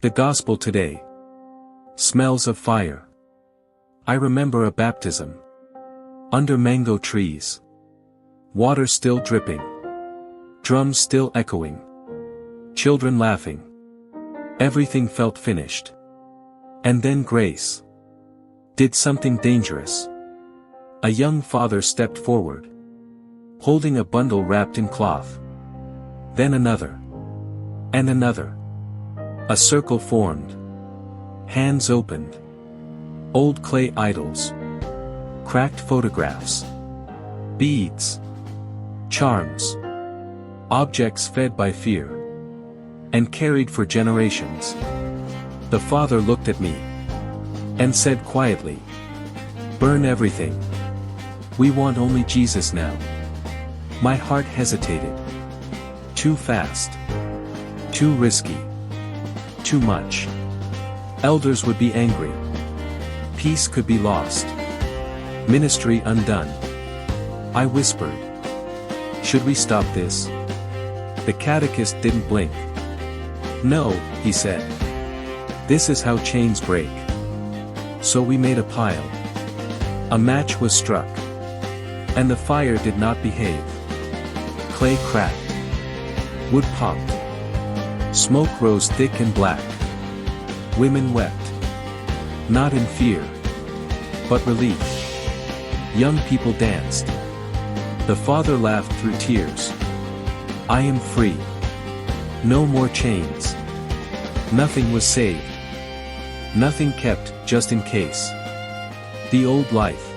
The Gospel today. Smells of fire. I remember a baptism. Under mango trees. Water still dripping. Drums still echoing. Children laughing. Everything felt finished. And then Grace did something dangerous. A young father stepped forward, holding a bundle wrapped in cloth. Then another. And another. A circle formed. Hands opened. Old clay idols. Cracked photographs. Beads. Charms. Objects fed by fear. And carried for generations. The father looked at me. And said quietly, "Burn everything. We want only Jesus now." My heart hesitated. Too fast. Too risky. Too much. Elders would be angry. Peace could be lost. Ministry undone. I whispered, "Should we stop this?" The catechist didn't blink. "No," he said. "This is how chains break." So we made a pile. A match was struck. And the fire did not behave. Clay cracked. Wood popped. Smoke rose thick and black. Women wept. Not in fear, but relief. Young people danced. The father laughed through tears. I am free. No more chains. Nothing was saved. Nothing kept, just in case. The old life.